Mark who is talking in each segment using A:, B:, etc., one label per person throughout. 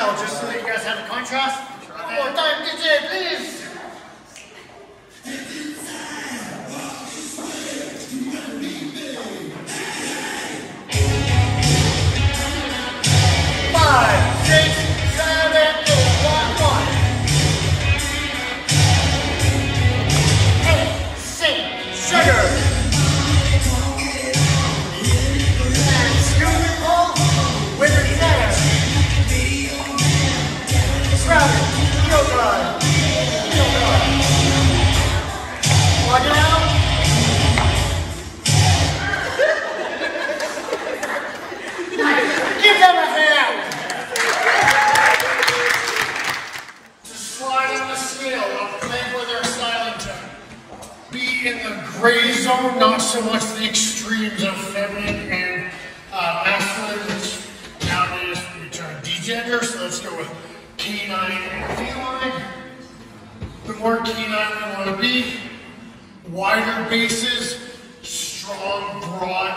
A: style, just so that you guys have a contrast. One more time, DJ, please. 5, 6, 7, 8, 1, 8, sing, sugar. And scoop and pull with your hands. Grab it, yoga. Walk it out. Give them a hand. Be in the gray zone, not so much the extremes of feminine and masculine, which nowadays we turn degender. So let's go with canine and feline. The more canine we want to be, wider bases, strong, broad,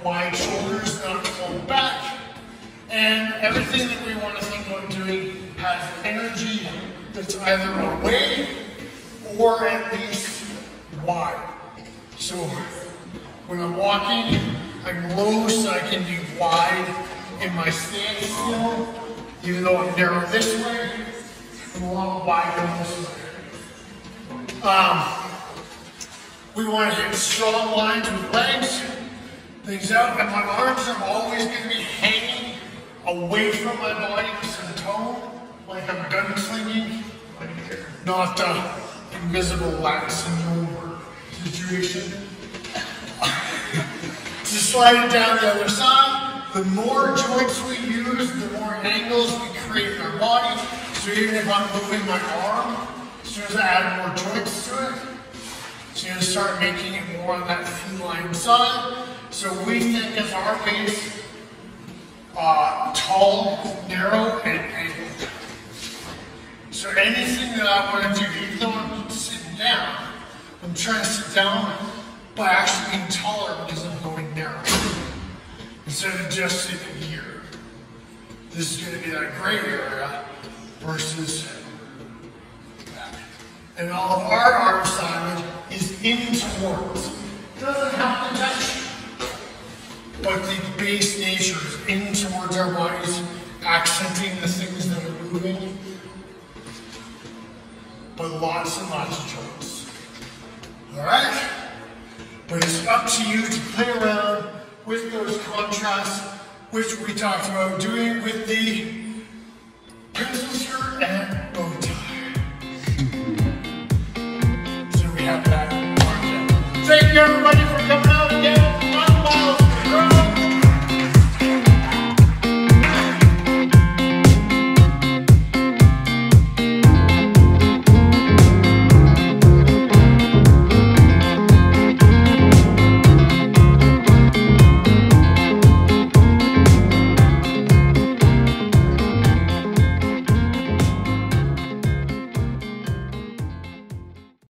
A: wide shoulders, not pulled back, and everything that we want to think about doing has energy that's either away or at least wide. So when I'm walking, I'm low so I can be wide in my stance still, even though I'm narrow this way, I'm a lot wider this way. We want to hit strong lines with legs, things out, and my arms are always going to be hanging away from my body with some tone, like I'm gunslinging, not invisible lat syndrome situation. To slide it down the other side, the more joints we use, the more angles we create in our body. So even if I'm moving my arm, as soon as I add more joints to it, it's going to start making it more on that feline side. So we think of our base tall, narrow, and angled. So anything that I want to do, even though I'm sitting down, I'm trying to sit down by actually being taller because I'm going narrow. Instead of just sitting here. This is going to be that gray area versus that. And all of our arm assignment is in towards. It doesn't have to touch. But the base nature is in towards our bodies, accenting the things that are moving. But lots and lots of joints. Alright? But it's up to you to play around with those contrasts, which we talked about doing with the pencil skirt and bow tie. So we have that. Thank you everybody for coming.